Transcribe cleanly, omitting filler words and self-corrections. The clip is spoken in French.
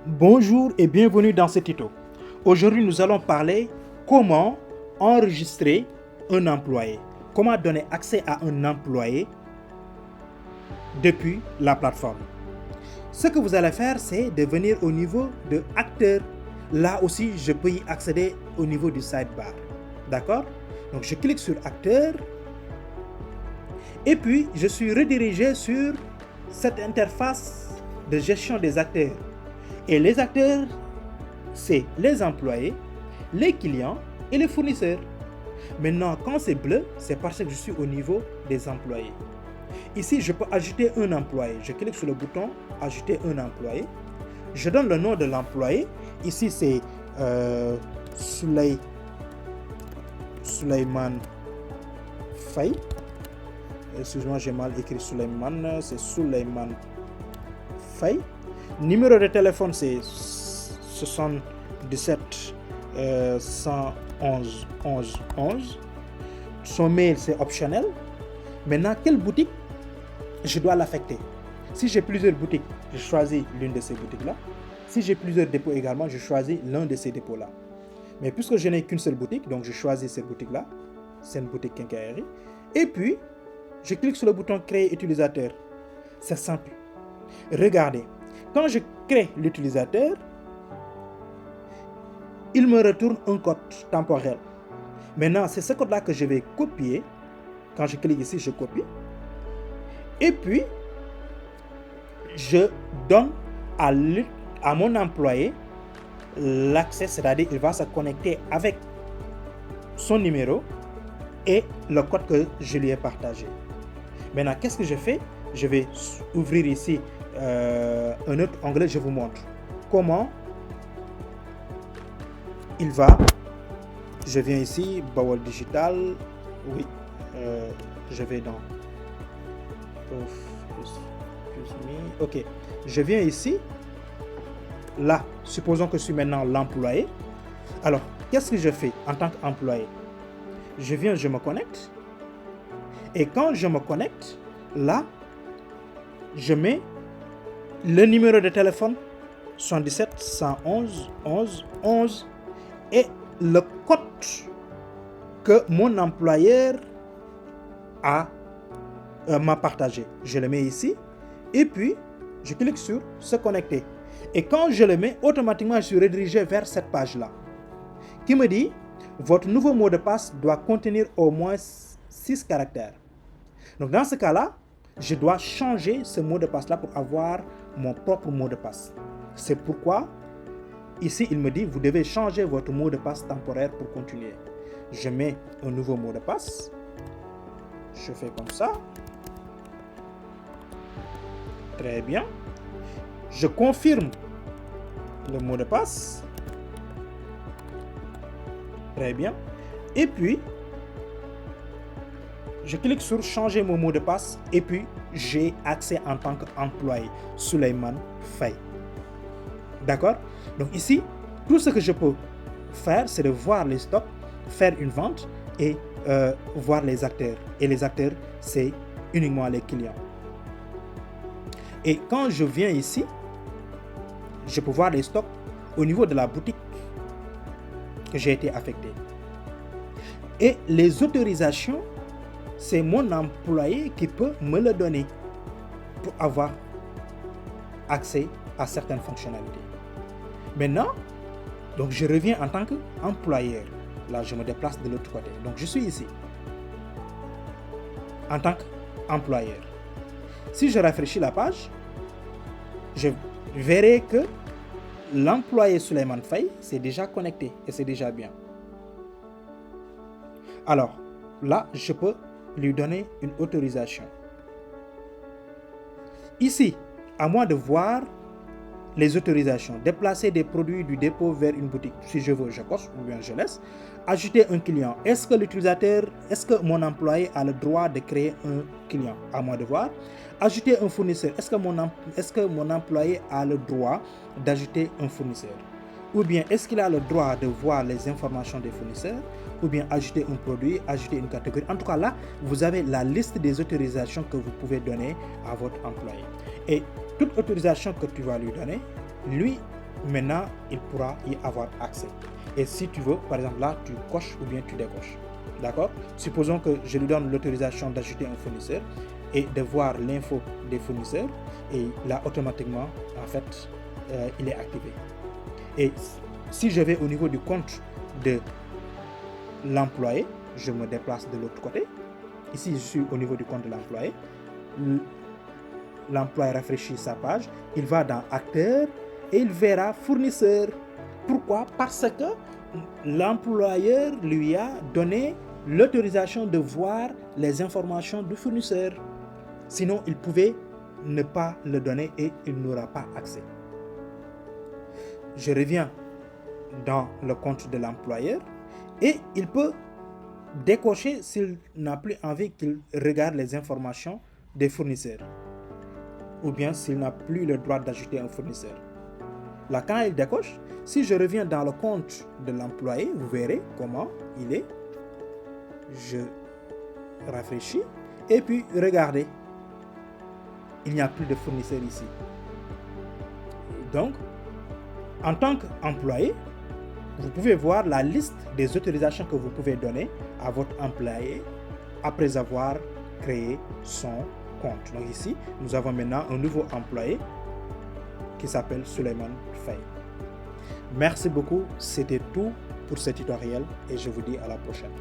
Bonjour et bienvenue dans ce tuto. Aujourd'hui, nous allons parler comment enregistrer un employé, comment donner accès à un employé depuis la plateforme. Ce que vous allez faire, c'est de venir au niveau de Acteur. Là aussi, je peux y accéder au niveau du sidebar. D'accord? Donc, je clique sur Acteur et puis je suis redirigé sur cette interface de gestion des acteurs. Et les acteurs, c'est les employés, les clients et les fournisseurs. Maintenant, quand c'est bleu, c'est parce que je suis au niveau des employés. Ici, je peux ajouter un employé. Je clique sur le bouton « Ajouter un employé ». Je donne le nom de l'employé. Ici, c'est Suleiman Faye. Excuse-moi, j'ai mal écrit Suleiman. C'est Suleiman Faye. Numéro de téléphone, c'est 77 111 11 11. Son mail, c'est optionnel. Maintenant, quelle boutique je dois l'affecter? Si j'ai plusieurs boutiques, je choisis l'une de ces boutiques-là. Si j'ai plusieurs dépôts également, je choisis l'un de ces dépôts-là. Mais puisque je n'ai qu'une seule boutique, donc je choisis cette boutique-là. C'est une boutique quincaillerie. Et puis, je clique sur le bouton « Créer utilisateur ». C'est simple. Regardez. Quand je crée l'utilisateur, il me retourne un code temporel. Maintenant, c'est ce code-là que je vais copier. Quand je clique ici, je copie. Et puis, je donne à mon employé l'accès, c'est-à-dire il va se connecter avec son numéro et le code que je lui ai partagé. Maintenant, qu'est-ce que je fais? Je vais ouvrir ici un autre onglet, je vous montre comment il va. Je viens ici, Bawal Digital, oui, je vais dans ok, je viens ici, là, supposons que je suis maintenant l'employé. Alors, qu'est-ce que je fais en tant qu'employé? Je viens, je me connecte, et quand je me connecte, là, je mets le numéro de téléphone 77 111 11 11 et le code que mon employeur m'a partagé. Je le mets ici et puis je clique sur se connecter. Et quand je le mets, automatiquement je suis redirigé vers cette page-là qui me dit votre nouveau mot de passe doit contenir au moins 6 caractères. Donc dans ce cas-là, je dois changer ce mot de passe-là pour avoir mon propre mot de passe. C'est pourquoi, ici, il me dit, vous devez changer votre mot de passe temporaire pour continuer. Je mets un nouveau mot de passe. Je fais comme ça. Très bien. Je confirme le mot de passe. Très bien. Et puis, je clique sur changer mon mot de passe et puis j'ai accès en tant qu'employé, Suleiman Faye. D'accord? Donc ici, tout ce que je peux faire, c'est de voir les stocks, faire une vente et voir les acteurs. Et les acteurs, c'est uniquement les clients. Et quand je viens ici, je peux voir les stocks au niveau de la boutique que j'ai été affecté. Et les autorisations, c'est mon employé qui peut me le donner pour avoir accès à certaines fonctionnalités. Maintenant, donc je reviens en tant qu'employeur. Là, je me déplace de l'autre côté. Donc, je suis ici en tant qu'employeur. Si je rafraîchis la page, je verrai que l'employé Suleiman Faye s'est déjà connecté et c'est déjà bien. Alors, là, je peux lui donner une autorisation. Ici, à moi de voir les autorisations. Déplacer des produits du dépôt vers une boutique. Si je veux, je coche ou bien je laisse. Ajouter un client. Est-ce que mon employé a le droit de créer un client? À moi de voir. Ajouter un fournisseur. Est-ce que mon employé a le droit d'ajouter un fournisseur? Ou bien est-ce qu'il a le droit de voir les informations des fournisseurs? Ou bien ajouter un produit, ajouter une catégorie. En tout cas, là, vous avez la liste des autorisations que vous pouvez donner à votre employé. Et toute autorisation que tu vas lui donner, lui, maintenant, il pourra y avoir accès. Et si tu veux, par exemple, là, tu coches ou bien tu décoches. D'accord? Supposons que je lui donne l'autorisation d'ajouter un fournisseur et de voir l'info des fournisseurs. Et là, automatiquement, en fait, il est activé. Et si je vais au niveau du compte de l'employé, je me déplace de l'autre côté. Ici, je suis au niveau du compte de l'employé. L'employé rafraîchit sa page, il va dans acteur et il verra fournisseur. Pourquoi? Parce que l'employeur lui a donné l'autorisation de voir les informations du fournisseur. Sinon, il pouvait ne pas le donner et il n'aura pas accès. Je reviens dans le compte de l'employeur et il peut décocher s'il n'a plus envie qu'il regarde les informations des fournisseurs ou bien s'il n'a plus le droit d'ajouter un fournisseur. Là, quand il décoche, si je reviens dans le compte de l'employé, vous verrez comment il est. Je rafraîchis et puis regardez, il n'y a plus de fournisseur ici. Donc, en tant qu'employé, vous pouvez voir la liste des autorisations que vous pouvez donner à votre employé après avoir créé son compte. Donc ici, nous avons maintenant un nouveau employé qui s'appelle Suleiman Faye. Merci beaucoup, c'était tout pour ce tutoriel et je vous dis à la prochaine.